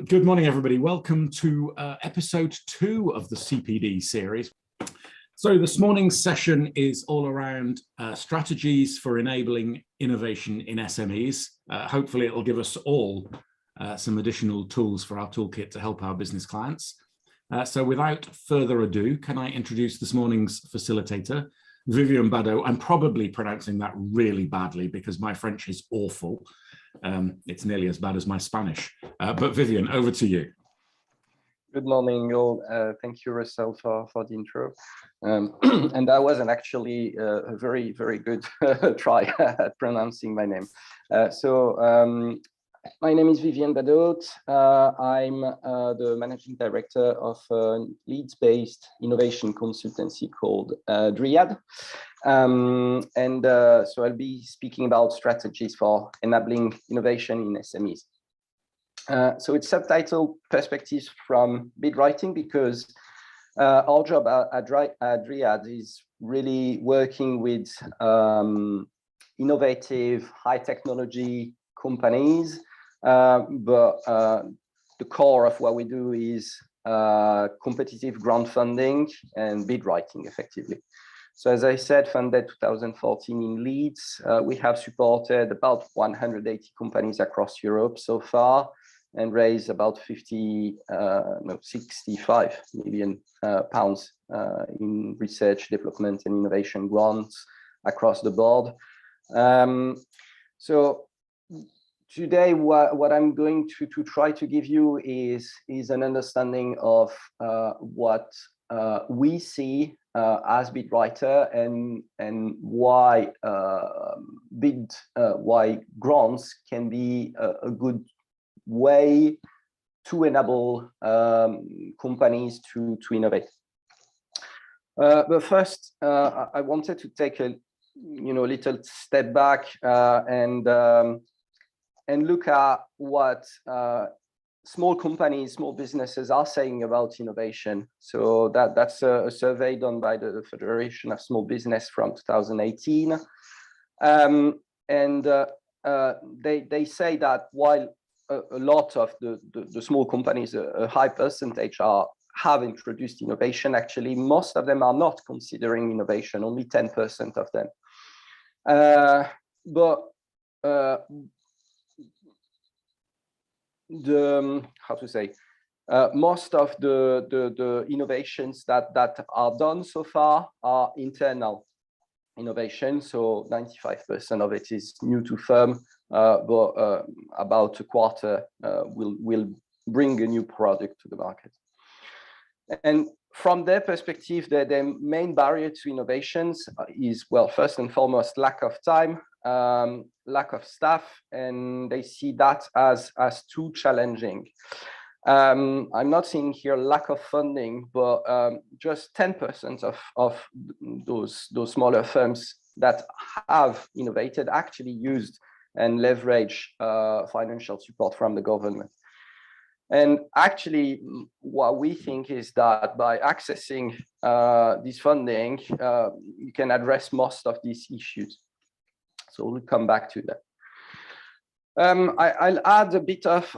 Good morning, everybody. Welcome to episode 2 of the CPD series. So this morning's session is all around strategies for enabling innovation in SMEs. Hopefully it'll give us all some additional tools for our toolkit to help our business clients. So without further ado, can I introduce this morning's facilitator, Vivien Badau. I'm probably pronouncing that really badly because my French is awful. It's nearly as bad as my Spanish. But Vivien, over to you. Good morning, all. Thank you, Russell, for the intro. And that wasn't actually a very, very good try at pronouncing my name. My name is Vivien Badaut. I'm the managing director of a Leeds-based innovation consultancy called DRIAD. So I'll be speaking about strategies for enabling innovation in SMEs. So it's subtitled Perspectives from Bid Writing because our job at DRIAD is really working with innovative, high technology companies. But the core of what we do is competitive grant funding and bid writing, effectively. So as I said, funded 2014 in Leeds, we have supported about 180 companies across Europe so far and raised about 65 million pounds in research, development and innovation grants across the board. So today, what I'm going to try to give you is an understanding of what we see as bid writer and why why grants can be a good way to enable companies to innovate. But first, I wanted to take a little step back and look at what small companies, small businesses are saying about innovation. So that's a survey done by the Federation of Small Business from 2018. They say that while a lot of the small companies, a high percentage have introduced innovation, actually, most of them are not considering innovation, only 10% of them. Most of the innovations that are done so far are internal innovation. So 95% of it is new to firm, but about a quarter will bring a new product to the market. And from their perspective, the main barrier to innovations is, well, first and foremost, lack of time, lack of staff, and they see that as too challenging. I'm not seeing here lack of funding, but just 10% of those smaller firms that have innovated actually used and leverage financial support from the government. And actually, what we think is that by accessing this funding, you can address most of these issues. So we'll come back to that. I'll add a bit of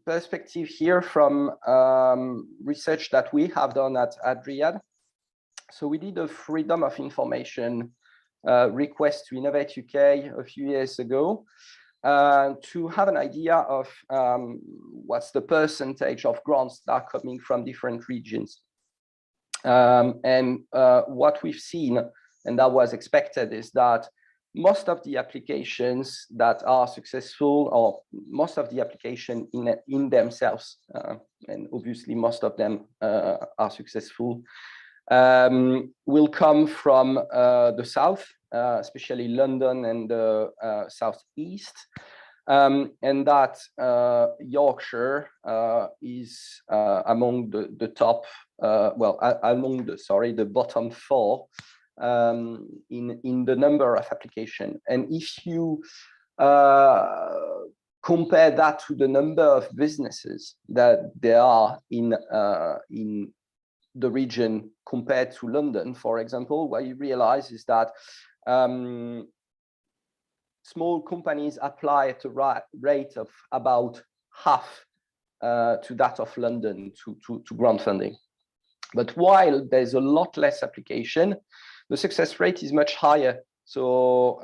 perspective here from research that we have done at DRIAD. So we did a Freedom of Information request to Innovate UK a few years ago to have an idea of what's the percentage of grants that are coming from different regions. What we've seen, and that was expected, is that most of the applications that are successful, or most of the application in themselves, and obviously most of them are successful, will come from the south, especially London and the southeast, and that Yorkshire is among the top, among the bottom 4 in the number of application. And if you compare that to the number of businesses that there are in the region compared to London, for example, what you realize is that small companies apply at a rate of about half to that of London to grant funding. But while there's a lot less application, the success rate is much higher. So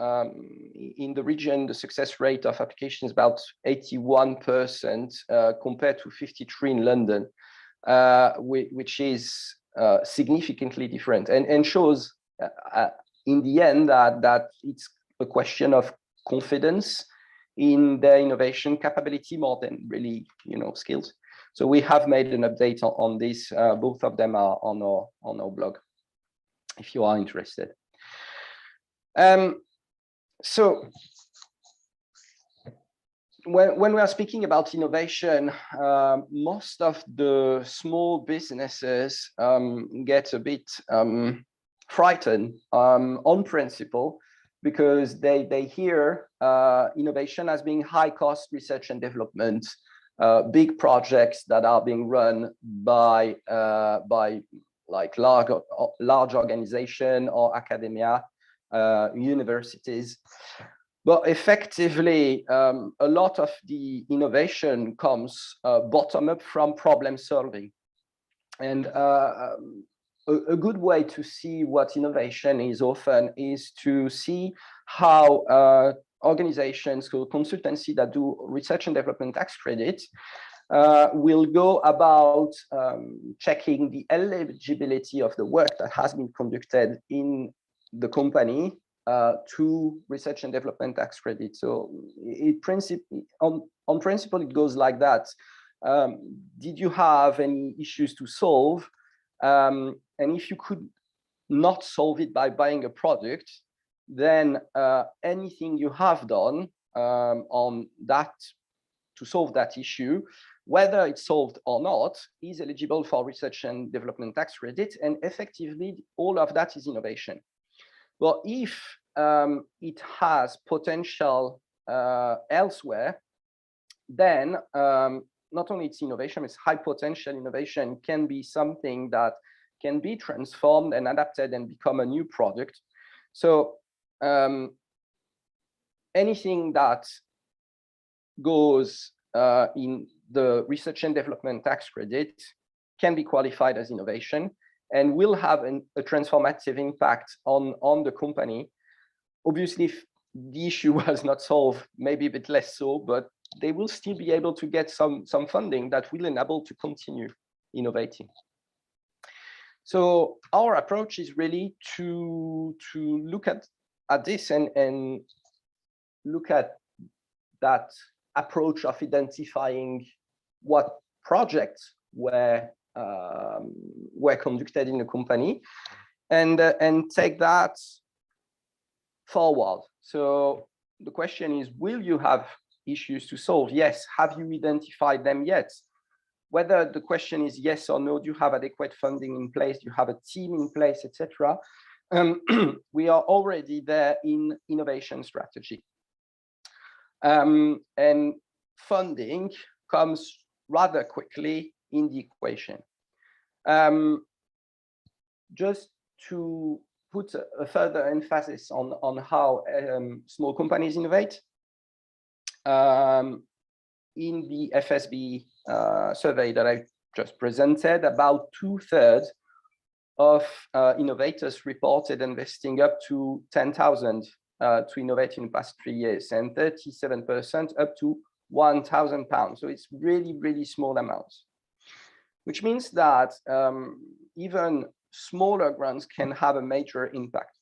in the region, the success rate of application is about 81% compared to 53% in London, which is significantly different, and shows in the end that it's a question of confidence in their innovation capability more than really, skills. So we have made an update on this. Both of them are on our blog, if you are interested. So when we are speaking about innovation, most of the small businesses get a bit frightened on principle, because they hear innovation as being high cost research and development, big projects that are being run by like large organization or academia, universities. But effectively, a lot of the innovation comes bottom up from problem solving. And a good way to see what innovation is often is to see how organizations, so consultancy that do research and development tax credit, will go about checking the eligibility of the work that has been conducted in the company to research and development tax credit. So on principle, it goes like that. Did you have any issues to solve? And if you could not solve it by buying a product, then anything you have done on that to solve that issue, whether it's solved or not, is eligible for research and development tax credit. And effectively, all of that is innovation. But if it has potential elsewhere, then not only it's innovation, it's high potential innovation can be something that can be transformed and adapted and become a new product. So anything that goes in the research and development tax credit can be qualified as innovation and will have a transformative impact on the company. Obviously, if the issue was not solved, maybe a bit less so, but they will still be able to get some funding that will enable to continue innovating. So our approach is really to look at this and look at that approach of identifying what projects were conducted in the company, and take that forward. So the question is, will you have issues to solve? Yes. Have you identified them yet? Whether the question is yes or no, do you have adequate funding in place? Do you have a team in place, etc.? We are already there in innovation strategy. And funding comes rather quickly in the equation. Just to put a further emphasis on how small companies innovate, in the FSB survey that I just presented, about 2/3 of innovators reported investing up to 10,000 to innovate in the past 3 years, and 37% up to £1,000. So it's really, really small amounts, which means that even smaller grants can have a major impact.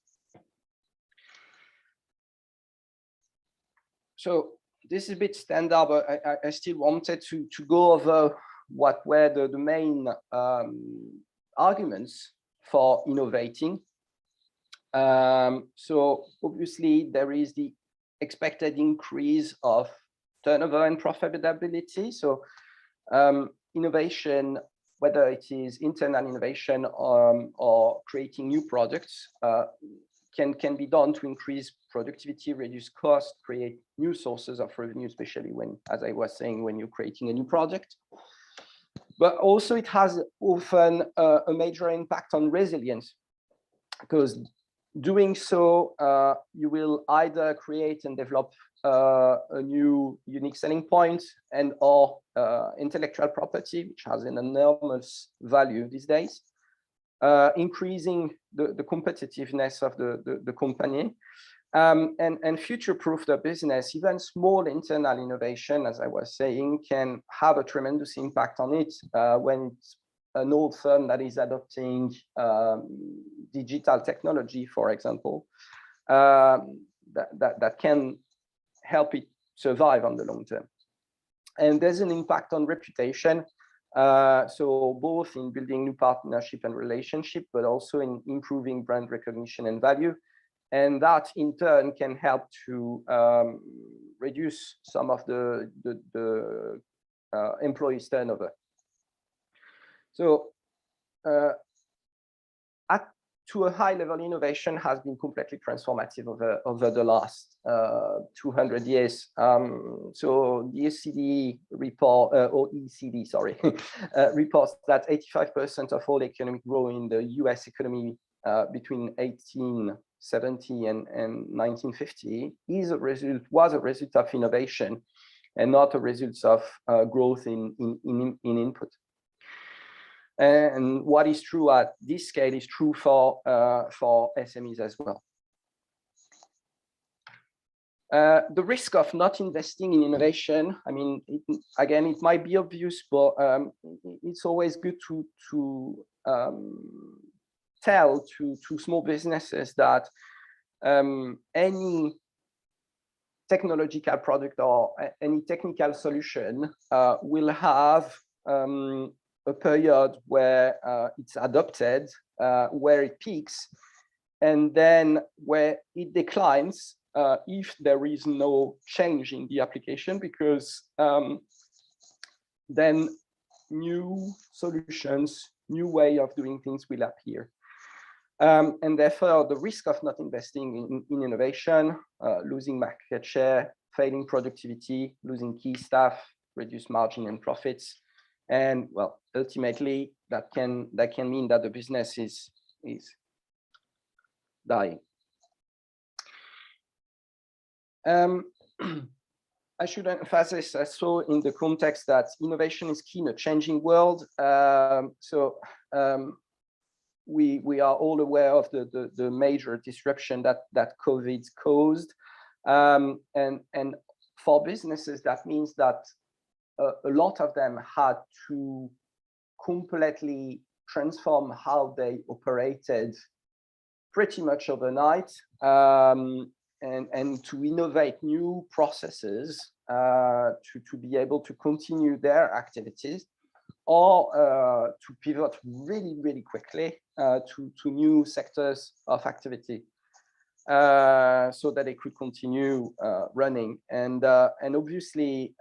So this is a bit standard, but I still wanted to go over what were the main arguments for innovating. So obviously there is the expected increase of turnover and profitability. So innovation, whether it is internal innovation or creating new products, can be done to increase productivity, reduce cost, create new sources of revenue, especially when, as I was saying, when you're creating a new project. But also it has often a major impact on resilience, because Doing so, you will either create and develop a new unique selling point and or intellectual property, which has an enormous value these days, increasing the competitiveness of the company, and future-proof the business. Even small internal innovation, as I was saying, can have a tremendous impact on it when it's an old firm that is adopting digital technology, for example, that can help it survive on the long term. And there's an impact on reputation. So both in building new partnership and relationship, but also in improving brand recognition and value. And that in turn can help to reduce some of the employees' turnover. So to a high level, innovation has been completely transformative over the last 200 years. So the OECD report, OECD, sorry, reports that 85% of all economic growth in the US economy between 1870 and 1950 was a result of innovation and not a result of growth in input. And what is true at this scale is true for SMEs as well. The risk of not investing in innovation, I mean, again, it might be obvious, but it's always good to tell to small businesses that any technological product or any technical solution will have a period where it's adopted, where it peaks, and then where it declines if there is no change in the application, because then new solutions, new way of doing things will appear. And therefore, the risk of not investing in innovation, losing market share, failing productivity, losing key staff, reduce margin and profits, and well, ultimately that can mean that the business is dying. I should emphasize also in the context that innovation is key in a changing world. We are all aware of the major disruption that COVID caused, and for businesses that means that a lot of them had to completely transform how they operated pretty much overnight, and to innovate new processes to be able to continue their activities, or to pivot really, really quickly to new sectors of activity, so that they could continue running. And obviously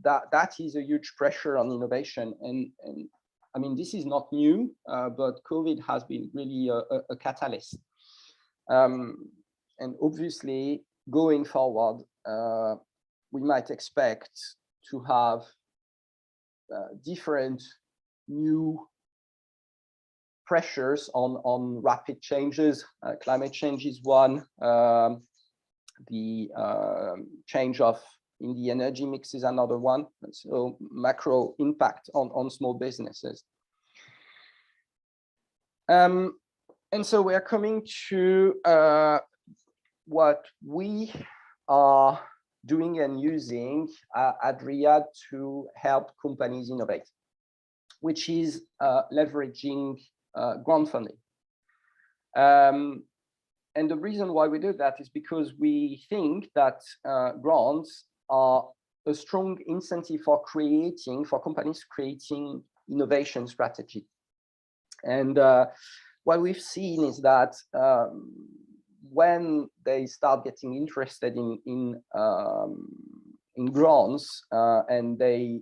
that is a huge pressure on innovation. And I mean, this is not new, but COVID has been really a catalyst. And obviously, going forward, we might expect to have different new pressures on rapid changes. Climate change is one. The change in the energy mix is another one. So macro impact on small businesses. And so we are coming to what we are doing and using at DRIAD to help companies innovate, which is leveraging grant funding. And the reason why we do that is because we think that grants are a strong incentive for companies creating innovation strategy. And what we've seen is that when they start getting interested in grants, and they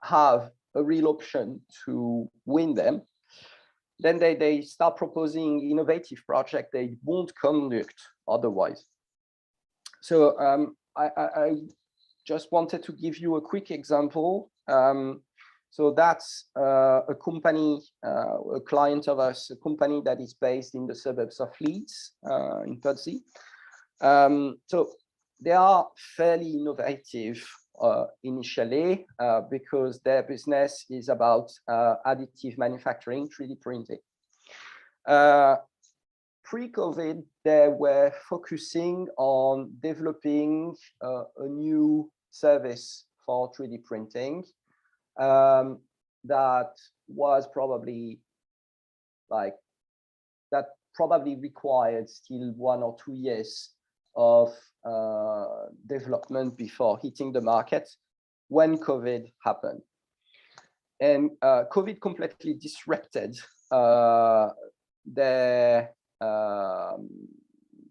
have a real option to win them, then they start proposing innovative projects they won't conduct otherwise. So I just wanted to give you a quick example. So that's a company, a client of us, a company that is based in the suburbs of Leeds, in Pudsey. So they are fairly innovative initially because their business is about additive manufacturing, 3D printing. Pre-COVID, they were focusing on developing a new service for 3D printing that was probably required still 1 or 2 years of development before hitting the market when COVID happened. And COVID completely disrupted their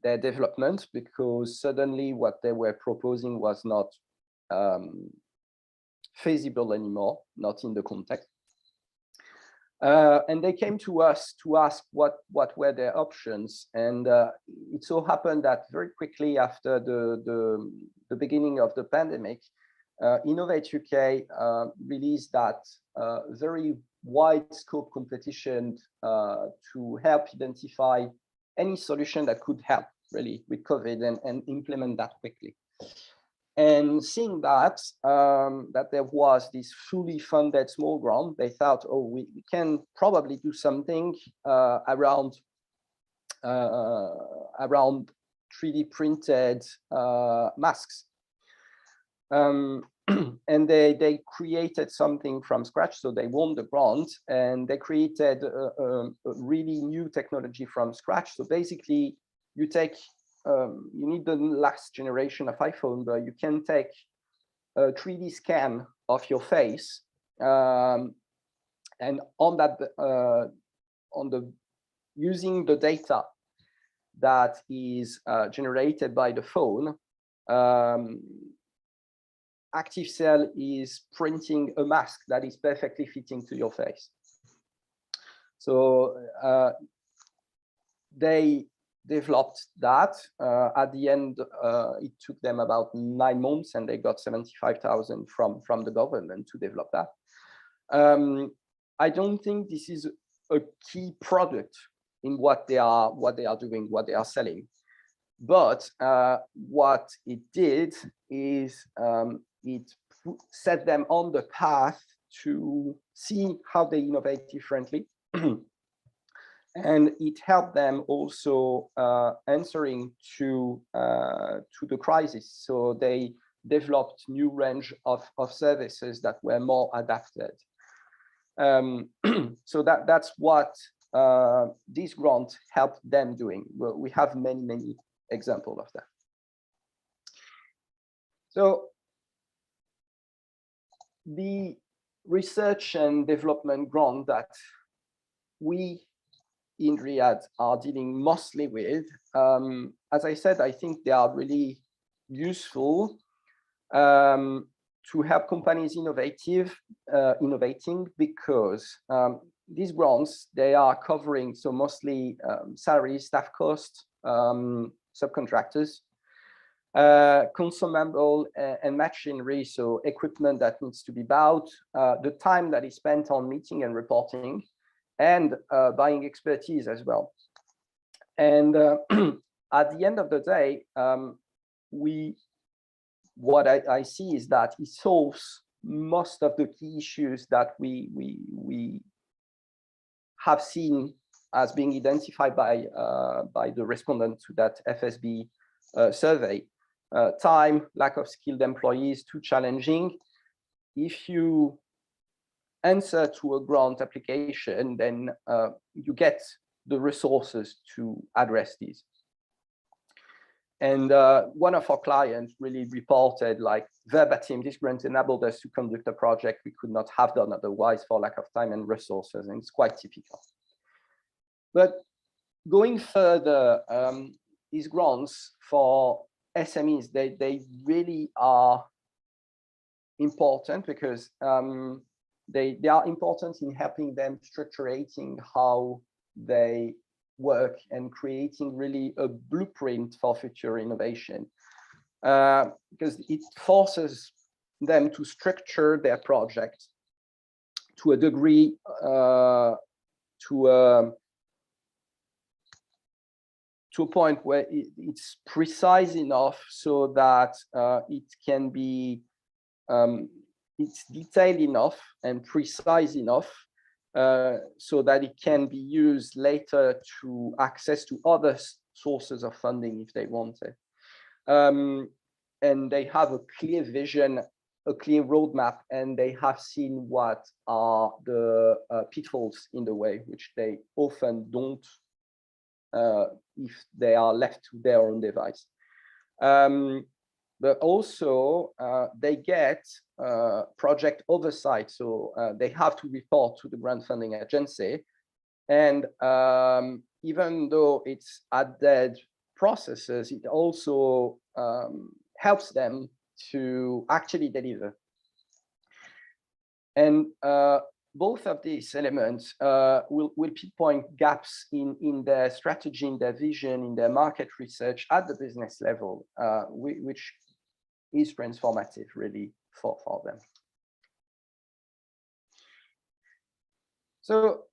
development, because suddenly what they were proposing was not feasible anymore, not in the context. And they came to us to ask what were their options. And it so happened that very quickly after the beginning of the pandemic, Innovate UK released that very wide scope competition to help identify any solution that could help really with COVID and implement that quickly. And seeing that that there was this fully funded small grant, they thought, oh, we can probably do something around 3D printed masks. And they created something from scratch. So they won the grant and they created a really new technology from scratch. So basically, you take you need the last generation of iPhone, but you can take a 3D scan of your face, and on that, using the data that is generated by the phone, ActiveCell is printing a mask that is perfectly fitting to your face. So they developed that. At the end, it took them about 9 months, and they got 75,000 from the government to develop that. I don't think this is a key product in what they are doing, what they are selling. But what it did is it set them on the path to see how they innovate differently. And it helped them also answering to the crisis. So they developed new range of services that were more adapted. So that's what this grant helped them doing. Well, we have many examples of that. So the research and development grant that we in DRIAD are dealing mostly with, as I said, I think they are really useful to help companies innovating, because these grants, they are covering so mostly salaries, staff costs, subcontractors, consumable and machinery, so equipment that needs to be bought, the time that is spent on meeting and reporting, and buying expertise as well. And at the end of the day, what I see is that it solves most of the key issues that we have seen as being identified by the respondent to that FSB survey. Time, lack of skilled employees, too challenging. If you answer to a grant application, then you get the resources to address these. And one of our clients really reported, like, verbatim, this grant enabled us to conduct a project we could not have done otherwise for lack of time and resources, and it's quite typical. But going further, these grants for SMEs, they really are important, because they are important in helping them structuring how they work and creating really a blueprint for future innovation, because it forces them to structure their project to a degree, to a point where it's precise enough so that it can be, it's detailed enough and precise enough so that it can be used later to access to other sources of funding if they want it. And they have a clear vision, a clear roadmap, and they have seen what are the pitfalls in the way, which they often don't if they are left to their own device. But also they get project oversight, so they have to report to the grant funding agency. And even though it's added processes, it also helps them to actually deliver. And both of these elements will pinpoint gaps in their strategy, in their vision, in their market research at the business level, which is transformative really for them. So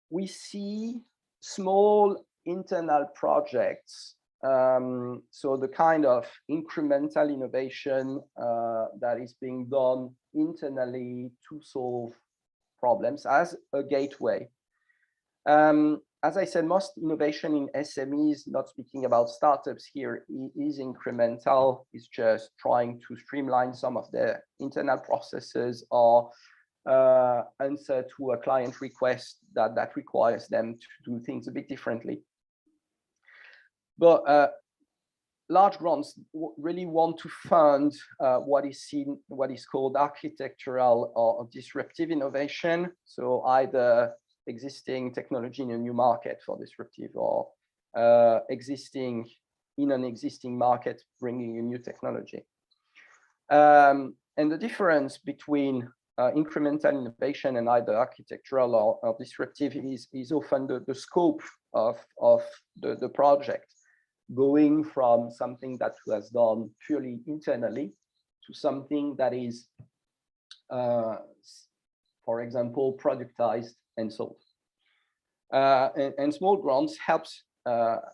we see small internal projects, so the kind of incremental innovation that is being done internally to solve problems as a gateway. As I said, most innovation in SMEs, not speaking about startups here, is incremental. It's just trying to streamline some of their internal processes or answer to a client request that requires them to do things a bit differently. But large grants really want to fund what is called architectural or disruptive innovation. So either existing technology in a new market for disruptive, or existing in an existing market bringing a new technology. And the difference between incremental innovation and either architectural or disruptive is often the scope of the project, going from something that was done purely internally to something that is, for example, productized and sold. And small grants helps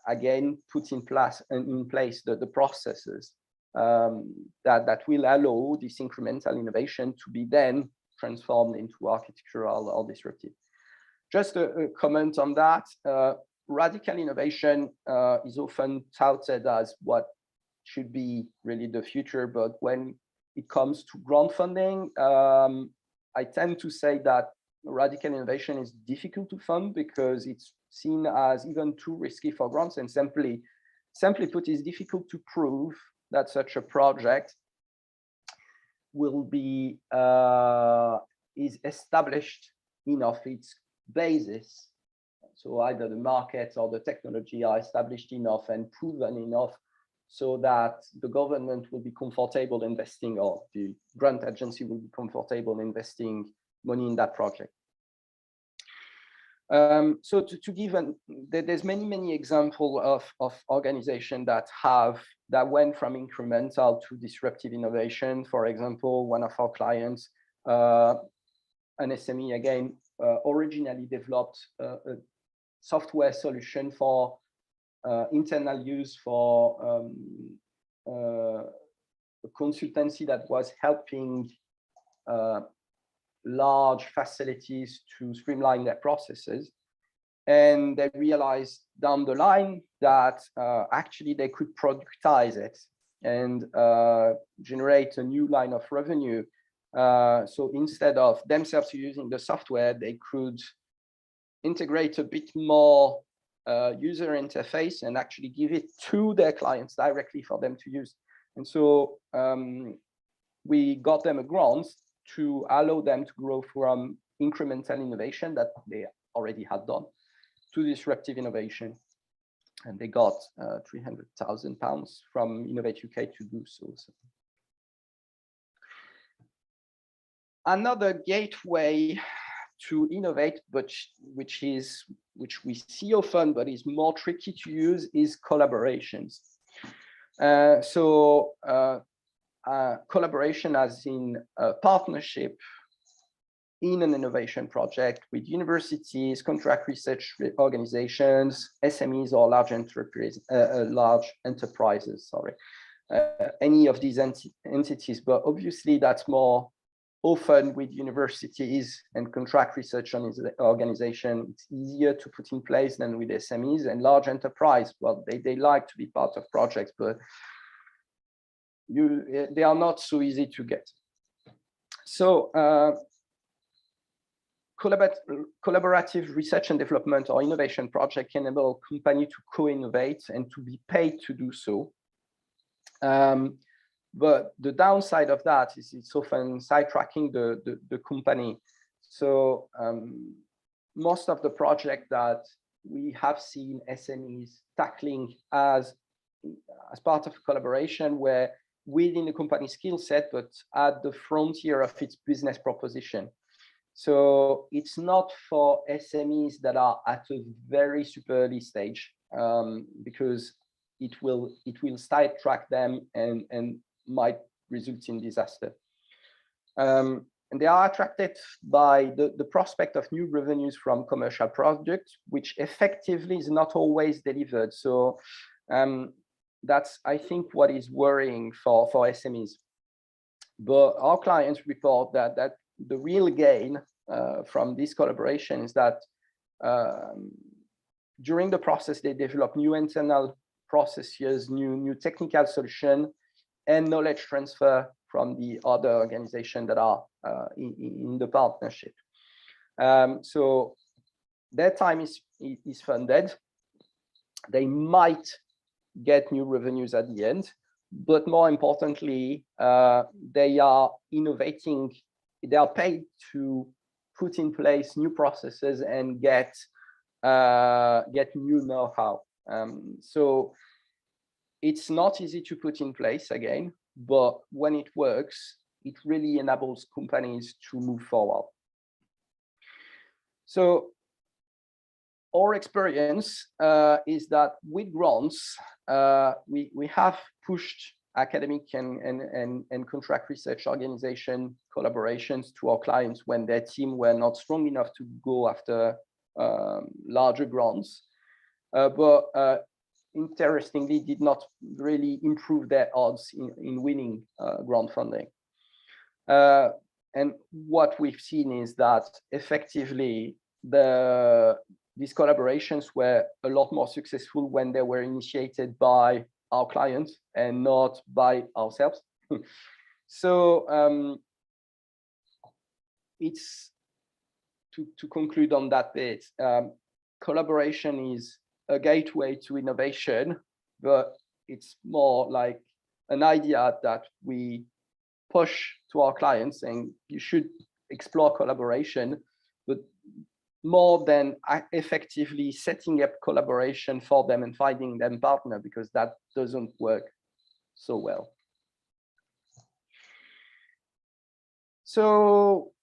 again put in place the processes that will allow this incremental innovation to be then transformed into architectural or disruptive. Just a comment on that. Radical innovation is often touted as what should be really the future, but when it comes to grant funding, I tend to say that radical innovation is difficult to fund because it's seen as even too risky for grants, and simply put, it's difficult to prove that such a project will be is established enough its basis. So either the market or the technology are established enough and proven enough so that the government will be comfortable investing, or the grant agency will be comfortable investing money in that project. So to give there's many examples of organizations that went from incremental to disruptive innovation. For example, one of our clients, an SME again, originally developed a software solution for internal use for a consultancy that was helping large facilities to streamline their processes. And they realized down the line that actually they could productize it and generate a new line of revenue. So instead of themselves using the software, they could integrate a bit more user interface and actually give it to their clients directly for them to use. And so we got them a grant to allow them to grow from incremental innovation that they already had done to disruptive innovation. And they got £300,000 from Innovate UK to do so. Another gateway to innovate, but which we see often, but is more tricky to use, is collaborations. collaboration as in a partnership in an innovation project with universities, contract research organizations, SMEs, or large enterprises, sorry. Any of these entities, but obviously that's more often with universities and contract research organization. It's easier to put in place than with SMEs and large enterprise. Well, they like to be part of projects, but they are not so easy to get. So collaborative research and development or innovation project can enable a company to co-innovate and to be paid to do so. But the downside of that is it's often sidetracking the company. So most of the projects that we have seen SMEs tackling as part of collaboration were within the company skill set, but at the frontier of its business proposition. So it's not for SMEs that are at a very super early stage, because it will sidetrack them and might result in disaster. And they are attracted by the prospect of new revenues from commercial products, which effectively is not always delivered. So that's, I think, what is worrying for SMEs. But our clients report that the real gain from this collaboration is that during the process, they develop new internal processes, new technical solution, and knowledge transfer from the other organizations that are in the partnership. So their time is funded. They might get new revenues at the end, but more importantly, they are innovating. They are paid to put in place new processes and get new know-how. So it's not easy to put in place again, but when it works, it really enables companies to move forward. So our experience is that with grants, we have pushed academic and contract research organization collaborations to our clients when their team were not strong enough to go after larger grants, but interestingly did not really improve their odds in winning grant funding. And what we've seen is that effectively these collaborations were a lot more successful when they were initiated by our clients and not by ourselves. So it's to conclude on that bit, collaboration is a gateway to innovation, but it's more like an idea that we push to our clients saying you should explore collaboration, but more than effectively setting up collaboration for them and finding them partner, because that doesn't work so well. So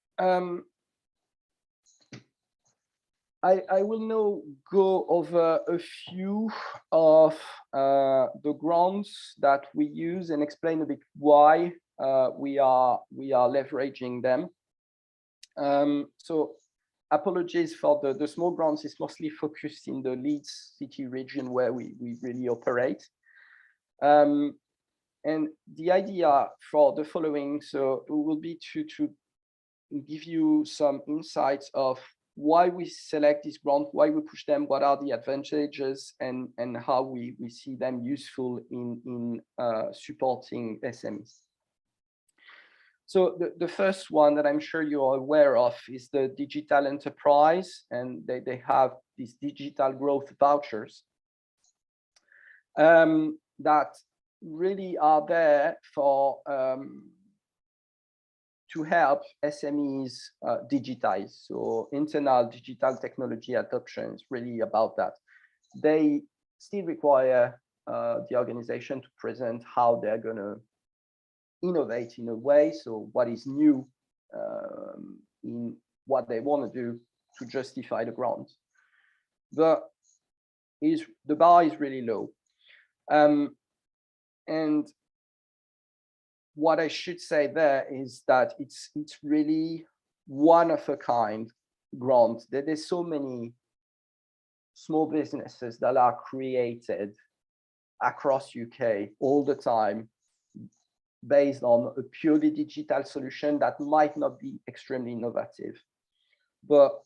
I will now go over a few of the grants that we use and explain a bit why we are leveraging them. So apologies for the small grants. Is mostly focused in the Leeds city region where we really operate. And the idea for the following, so it will be to give you some insights of why we select this grant, why we push them, what are the advantages, and how we see them useful in supporting SMEs. So the first one that I'm sure you're aware of is the digital enterprise, and they have these digital growth vouchers that really are there for to help SMEs digitize. So internal digital technology adoption is really about that. They still require the organization to present how they're going to innovate in a way, so what is new in what they want to do to justify the grant. The bar is really low, and what I should say there is that it's really one of a kind grant. There's so many small businesses that are created across UK all the time based on a purely digital solution that might not be extremely innovative. But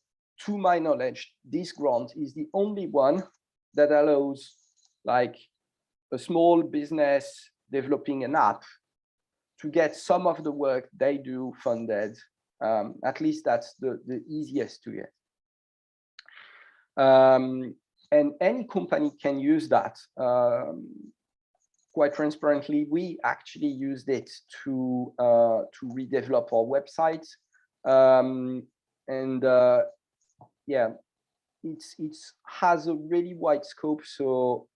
to my knowledge, this grant is the only one that allows like a small business developing an app to get some of the work they do funded. At least that's the easiest to get. And any company can use that. Quite transparently, we actually used it to redevelop our website. Yeah, it has a really wide scope. So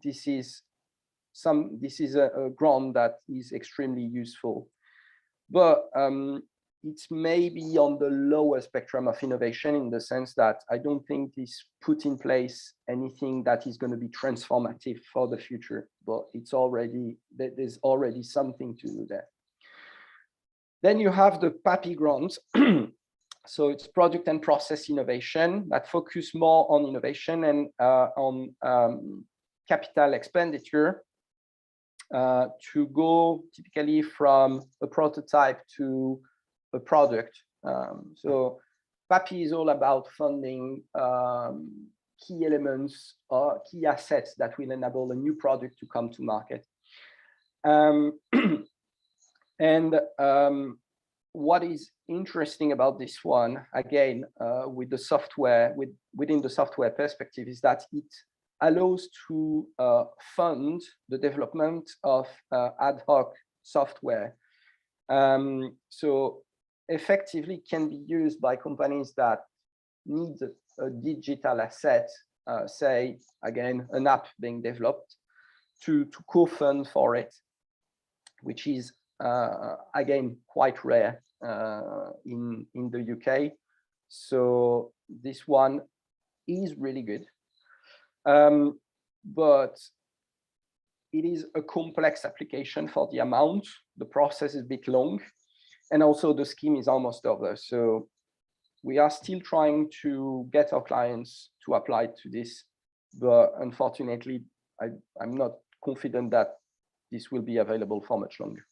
this is a grant that is extremely useful, but it's maybe on the lower spectrum of innovation, in the sense that I don't think this put in place anything that is going to be transformative for the future, but there's already something to do there. Then you have the PAPI grant. So it's product and process innovation that focus more on innovation and on capital expenditure to go typically from a prototype to a product. So PAPI is all about funding key elements or key assets that will enable a new product to come to market. What is interesting about this one, again, with the software, within the software perspective, is that it allows to fund the development of ad hoc software. So effectively can be used by companies that need a digital asset, say, again, an app being developed, to co-fund for it, which is again quite rare in the UK. So this one is really good, but it is a complex application for the amount. The process is a bit long, and also the scheme is almost over. So we are still trying to get our clients to apply to this, but unfortunately, I'm not confident that this will be available for much longer.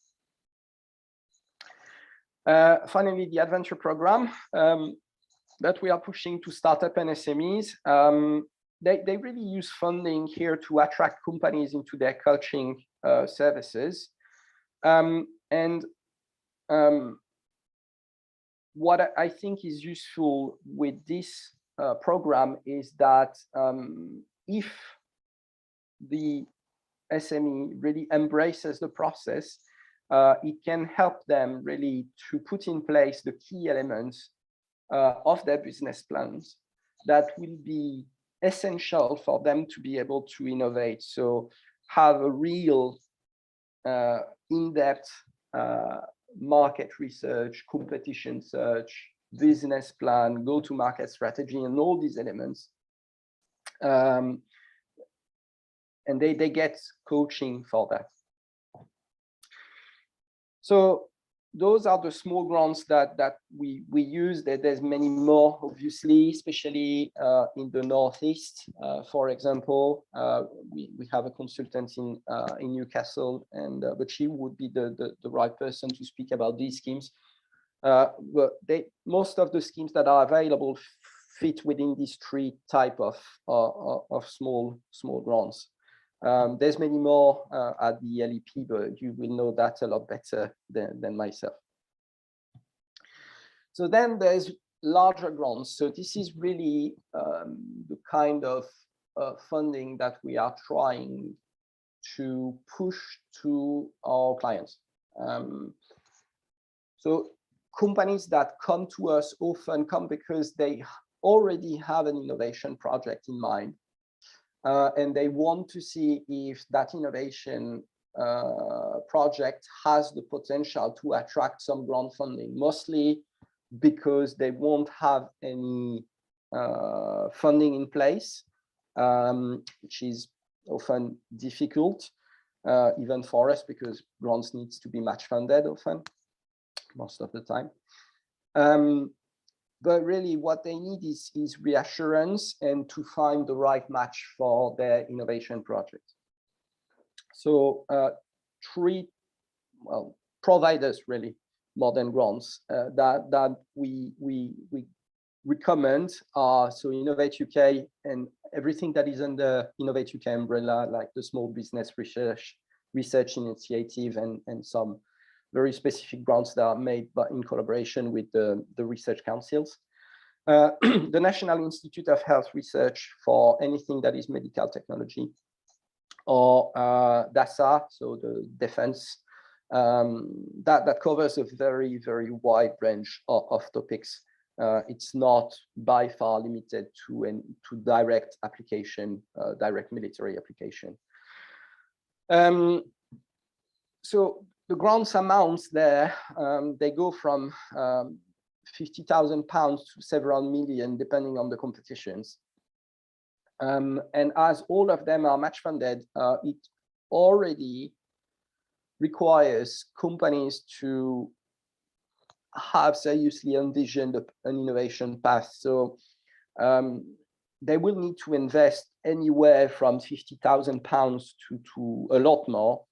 Finally, the adventure program that we are pushing to startup and SMEs. They really use funding here to attract companies into their coaching services. What I think is useful with this program is that if the SME really embraces the process, it can help them really to put in place the key elements of their business plans that will be essential for them to be able to innovate. So have a real in-depth market research, competition search, business plan, go-to-market strategy, and all these elements. And they get coaching for that. So those are the small grants that we use. There's many more, obviously, especially in the Northeast. For example, we have a consultant in Newcastle, and but she would be the right person to speak about these schemes. But most of the schemes that are available fit within these three type of small grants. There's many more at the LEP, but you will know that a lot better than myself. So then there's larger grants. So this is really the kind of funding that we are trying to push to our clients. So companies that come to us often come because they already have an innovation project in mind. And they want to see if that innovation project has the potential to attract some grant funding, mostly because they won't have any funding in place, which is often difficult. even for us, because grants needs to be match funded often, most of the time. But really what they need is reassurance and to find the right match for their innovation project. So three providers really more than grants that we recommend are so Innovate UK and everything that is under Innovate UK umbrella, like the Small Business Research Initiative and some very specific grants that are made in collaboration with the research councils. The National Institute of Health Research for anything that is medical technology, or DASA, so the defense, that covers a very, very wide range of topics. It's not by far limited to direct application, direct military application. So the grants amounts there, they go from £50,000 to several million, depending on the competitions. And as all of them are match funded, it already requires companies to have seriously envisioned an innovation path. So they will need to invest anywhere from £50,000 to a lot more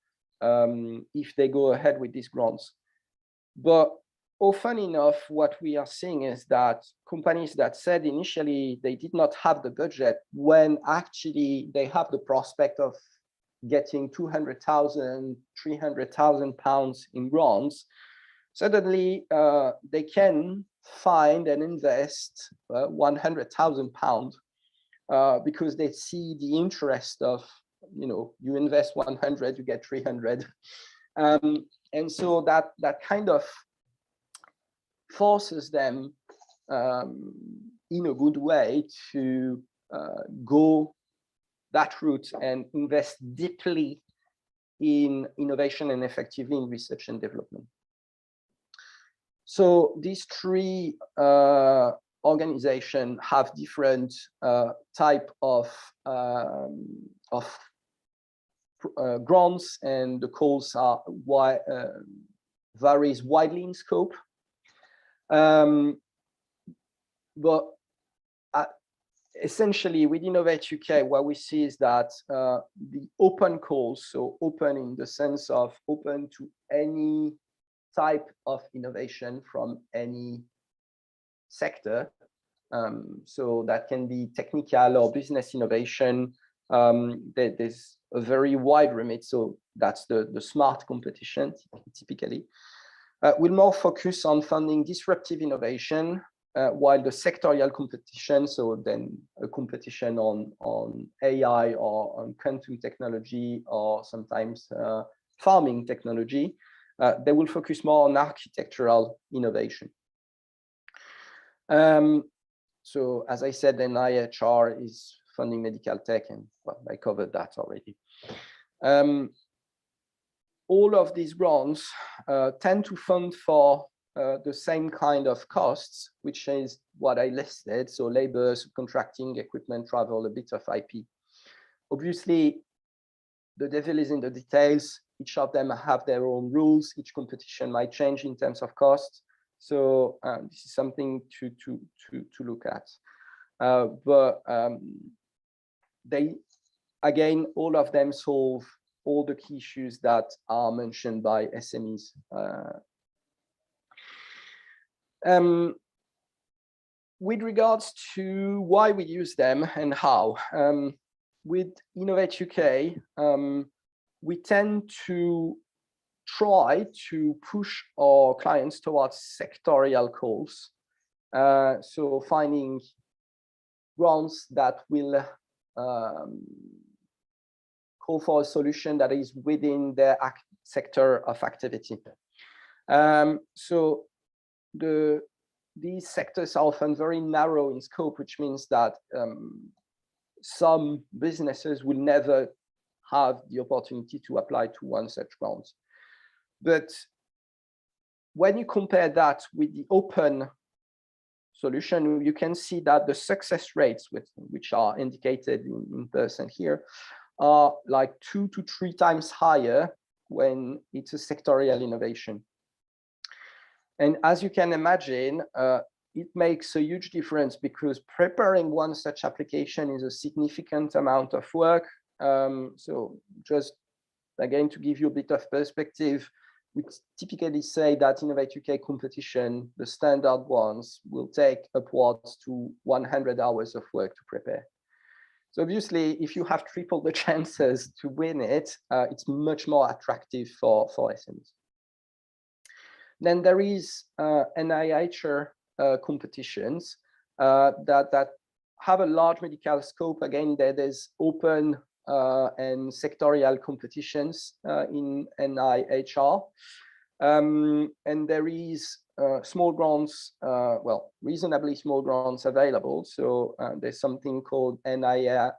if they go ahead with these grants. But often enough, what we are seeing is that companies that said initially they did not have the budget, when actually they have the prospect of getting £200,000, £300,000 in grants, suddenly they can find and invest £100,000 because they see the interest of, you invest 100, you get 300. And so that kind of forces them in a good way to go that route and invest deeply in innovation and effectively in research and development. So these three organizations have different type of grants, and the calls are varies widely in scope. But essentially with Innovate UK, what we see is that the open calls, so open in the sense of open to any type of innovation from any sector. So that can be technical or business innovation. There's a very wide remit. So that's the smart competition typically. We'll more focus on funding disruptive innovation, while the sectorial competition, so then a competition on AI or on quantum technology or sometimes farming technology, they will focus more on architectural innovation. So as I said, then IHR is funding medical tech, and well, I covered that already. All of these grants tend to fund for the same kind of costs, which is what I listed. So labor, subcontracting, equipment, travel, a bit of IP. Obviously, the devil is in the details. Each of them have their own rules. Each competition might change in terms of cost. So this is something to look at. But they, again, all of them solve all the key issues that are mentioned by SMEs. With regards to why we use them and how, with Innovate UK, we tend to try to push our clients towards sectorial goals. So finding grants that will call for a solution that is within their sector of activity. So these sectors are often very narrow in scope, which means that some businesses will never have the opportunity to apply to one such grant. But when you compare that with the open solution, you can see that the success rates, which are indicated in percent here, are like 2 to 3 times higher when it's a sectorial innovation. And as you can imagine, it makes a huge difference because preparing one such application is a significant amount of work. So just again, to give you a bit of perspective, we typically say that Innovate UK competition, the standard ones, will take upwards to 100 hours of work to prepare. So obviously, if you have triple the chances to win it, it's much more attractive for SMEs. Then there is NIH competitions that have a large medical scope. Again, there's open and sectorial competitions in NIHR. And there is small grants, well, reasonably small grants available. So there's something called NIHR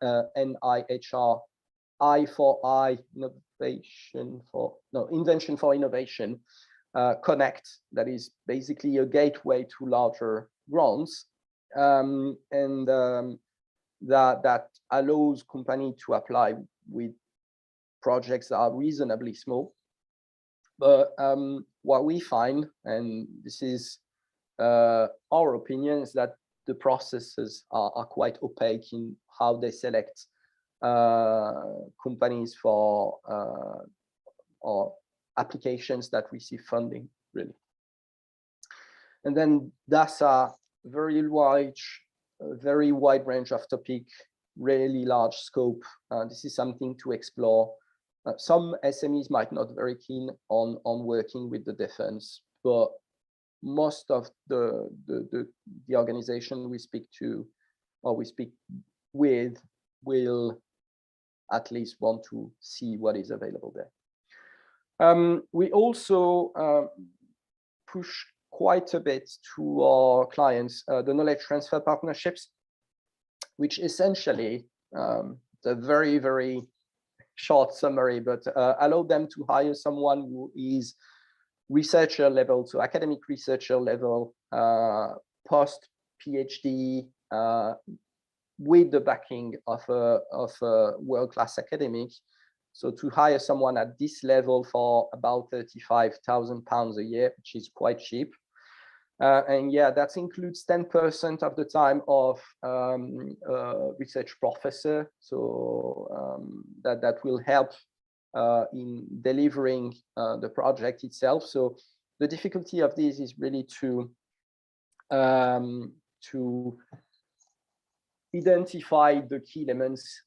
I4I, Invention for Innovation Connect, that is basically a gateway to larger grants. That allows companies to apply with projects that are reasonably small. But what we find, and this is our opinion, is that the processes are quite opaque in how they select companies for or applications that receive funding, really. And then that's a very wide range of topic, really large scope. This is something to explore. Some SMEs might not be very keen on working with the defense, but most of the organization we speak to or we speak with will at least want to see what is available there. We also push quite a bit to our clients the knowledge transfer partnerships, which essentially, the very, very short summary, but allow them to hire someone who is researcher level, so academic researcher level, post PhD, with the backing of a world-class academic. So to hire someone at this level for about £35,000 a year, which is quite cheap. And yeah, that includes 10% of the time of research professor. So that will help in delivering the project itself. So the difficulty of this is really to identify the key elements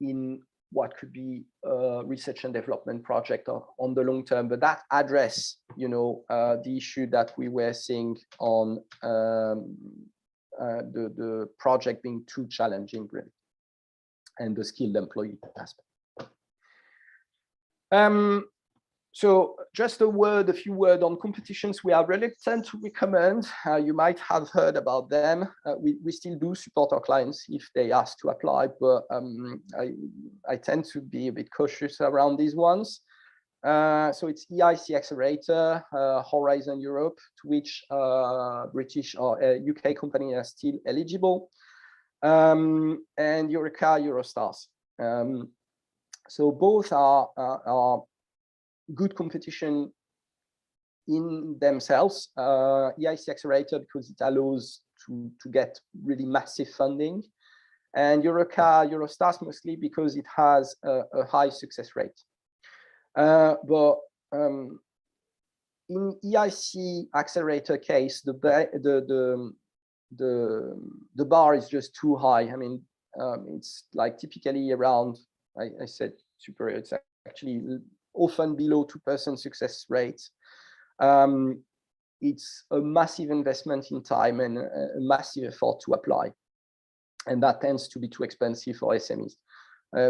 in what could be a research and development project on the long term, but that address, the issue that we were seeing on the project being too challenging, really, and the skilled employee aspect. So just a few words on competitions we are reluctant to recommend. You might have heard about them. We still do support our clients if they ask to apply, but I tend to be a bit cautious around these ones. So it's EIC Accelerator, Horizon Europe, to which British or UK companies are still eligible, and Eureka, Eurostars. So both are good competition in themselves. EIC Accelerator because it allows to get really massive funding, and Eureka, Eurostars mostly because it has a high success rate. But in EIC Accelerator case, the bar is just too high. I mean, it's like typically around, I said superior, it's actually often below 2% success rate. It's a massive investment in time and a massive effort to apply. And that tends to be too expensive for SMEs.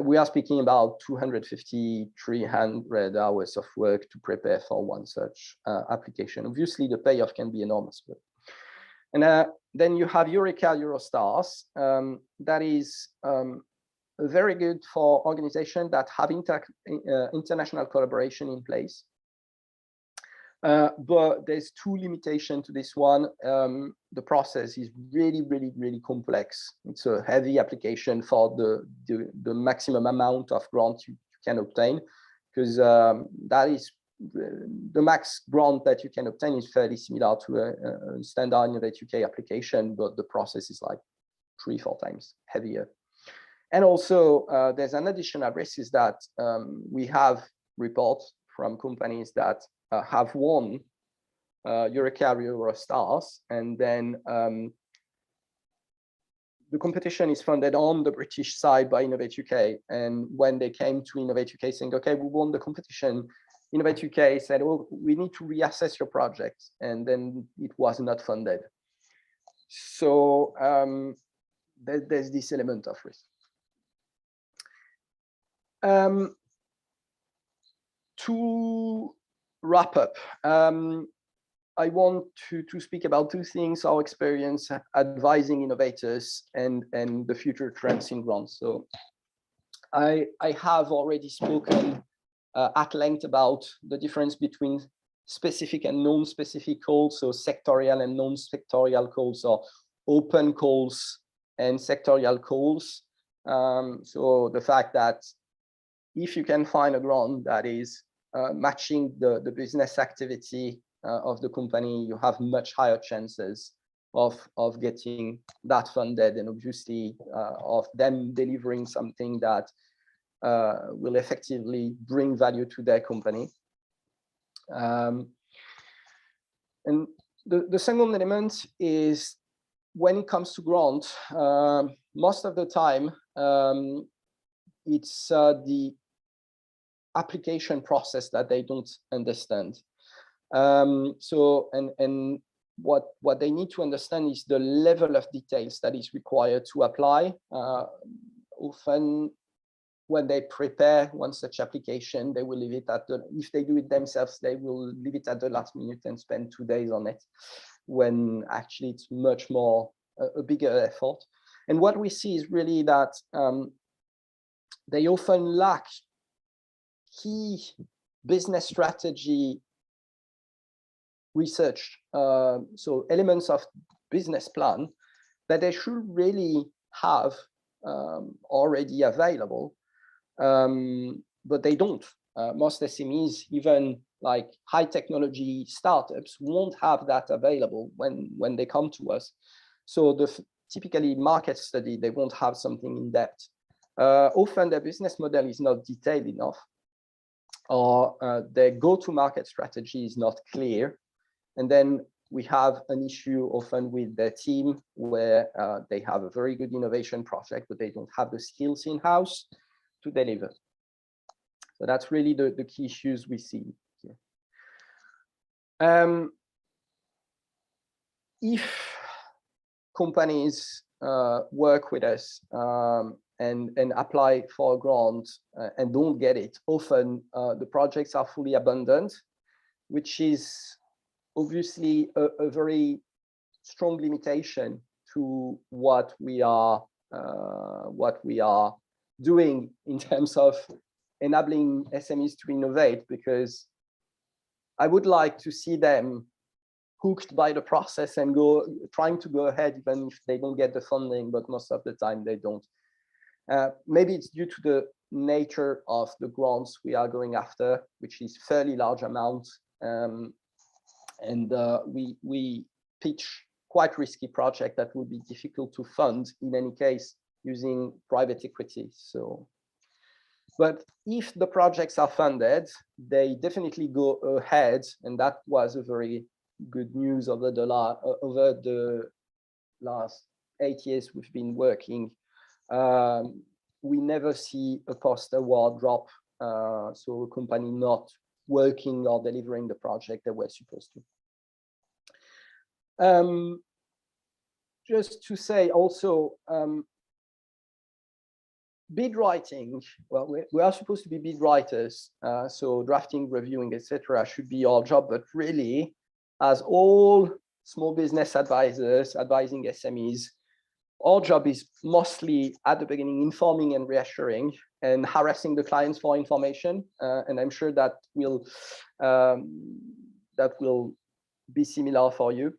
We are speaking about 250, 300 hours of work to prepare for one such application. Obviously, the payoff can be enormous. And then you have Eureka, Eurostars. That is very good for organizations that have international collaboration in place. But there's two limitations to this one. The process is really, really, really complex. It's a heavy application for the maximum amount of grant you can obtain, because that is the max grant that you can obtain is fairly similar to a standard Innovate UK application, but the process is like 3-4 times heavier. And also, there's an additional risk is that we have reports from companies that have won Eureka, Euro Stars, and then the competition is funded on the British side by Innovate UK. And when they came to Innovate UK saying, okay, we won the competition, Innovate UK said, oh, we need to reassess your project. And then it was not funded. So there's this element of risk. To wrap up, I want to speak about two things: our experience advising innovators and the future trends in grants. So I have already spoken at length about the difference between specific and non-specific calls, so sectorial and non-sectorial calls, or open calls and sectorial calls. So the fact that if you can find a grant that is matching the business activity of the company, you have much higher chances of getting that funded, and obviously of them delivering something that will effectively bring value to their company. And the second element is, when it comes to grant, most of the time it's the application process that they don't understand. And what they need to understand is the level of details that is required to apply. Often when they prepare one such application, they will leave it at if they do it themselves, they will leave it at the last minute and spend 2 days on it, when actually it's much more a bigger effort. And what we see is really that they often lack key business strategy research, so elements of business plan that they should really have already available, but they don't. Most SMEs, even like high technology startups, won't have that available when they come to us. So typically market study, they won't have something in depth. Often their business model is not detailed enough, or their go-to-market strategy is not clear. And then we have an issue often with their team, where they have a very good innovation project, but they don't have the skills in-house to deliver. So that's really the key issues we see here. If companies work with us and apply for a grant and don't get it, often the projects are fully abandoned, which is obviously a very strong limitation to what we are doing in terms of enabling SMEs to innovate, because I would like to see them hooked by the process and trying to go ahead even if they don't get the funding, but most of the time they don't. Maybe it's due to the nature of the grants we are going after, which is fairly large amount, and we pitch quite risky project that would be difficult to fund in any case using private equity. So, but if the projects are funded, they definitely go ahead, and that was a very good news over the last 8 years we've been working. We never see a post-award drop, so a company not working or delivering the project they were supposed to. Just to say also, bid writing, well, we are supposed to be bid writers, so drafting, reviewing, etc. should be our job, but really, as all small business advisors advising SMEs, our job is mostly at the beginning informing and reassuring and harassing the clients for information, and I'm sure that that will be similar for you.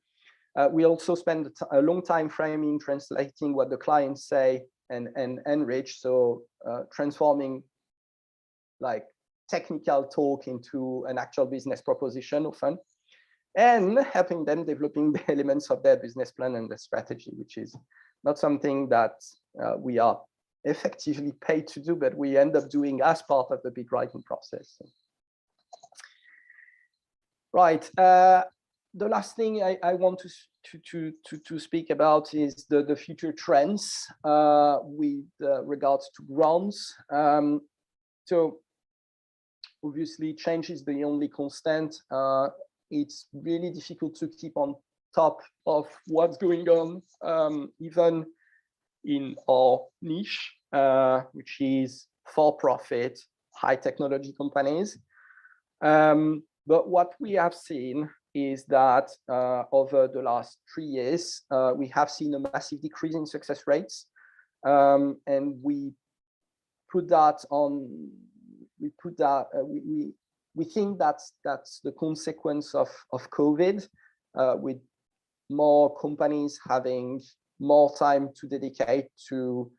We also spend a long time framing, translating what the clients say and enrich, so transforming like technical talk into an actual business proposition often, and helping them developing the elements of their business plan and the strategy, which is not something that we are effectively paid to do, but we end up doing as part of the big writing process. Right. The last thing I want to speak about is the future trends with regards to grants. So obviously, change is the only constant. It's really difficult to keep on top of what's going on, even in our niche, which is for-profit, high technology companies. But what we have seen is that over the last 3 years, we have seen a massive decrease in success rates. And we put that on, we think that's the consequence of COVID, with more companies having more time to dedicate to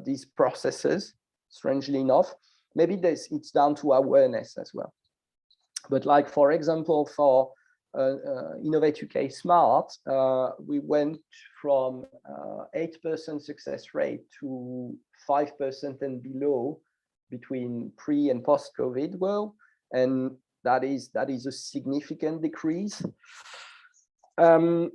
these processes, strangely enough. Maybe it's down to awareness as well. But like, for example, for Innovate UK Smart, we went from 8% success rate to 5% and below between pre and post-COVID world, and that is a significant decrease. On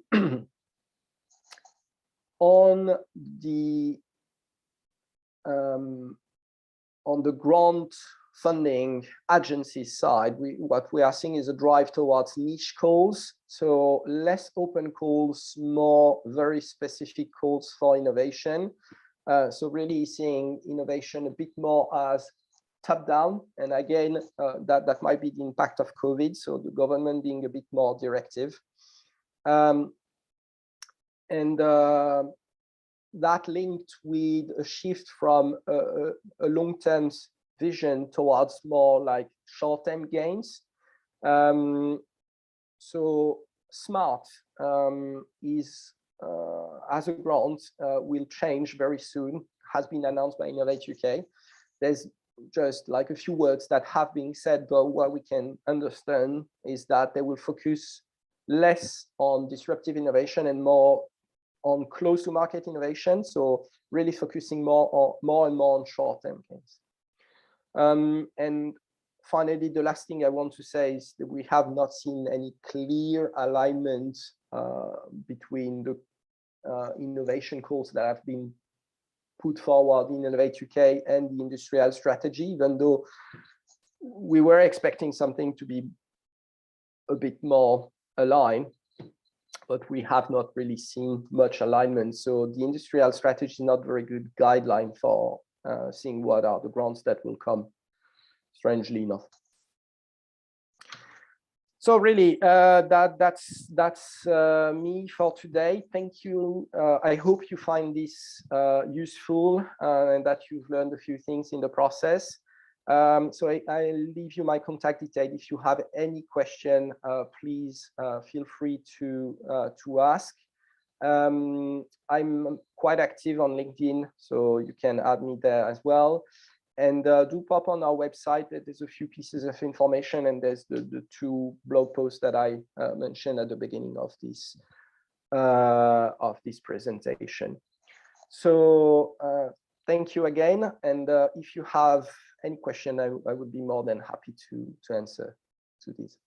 the grant funding agency side, what we are seeing is a drive towards niche calls, so less open calls, more very specific calls for innovation. So really seeing innovation a bit more as top down, and again, that might be the impact of COVID, so the government being a bit more directive. That linked with a shift from a long-term vision towards more like short-term gains. So Smart is, as a grant, will change very soon, has been announced by Innovate UK. There's just like a few words that have been said, but what we can understand is that they will focus less on disruptive innovation and more on close to market innovation. So really focusing more and more on short-term gains. And finally, the last thing I want to say is that we have not seen any clear alignment between the innovation calls that have been put forward in Innovate UK and the industrial strategy, even though we were expecting something to be a bit more aligned, but we have not really seen much alignment. So the industrial strategy is not very good guideline for seeing what are the grants that will come, strangely enough. So really, that's me for today. Thank you. I hope you find this useful and that you've learned a few things in the process. So I'll leave you my contact details. If you have any question, please feel free to ask. I'm quite active on LinkedIn, so you can add me there as well. And do pop on our website. There's a few pieces of information, and there's the 2 blog posts that I mentioned at the beginning of this presentation. So thank you again. And if you have any question, I would be more than happy to answer to these.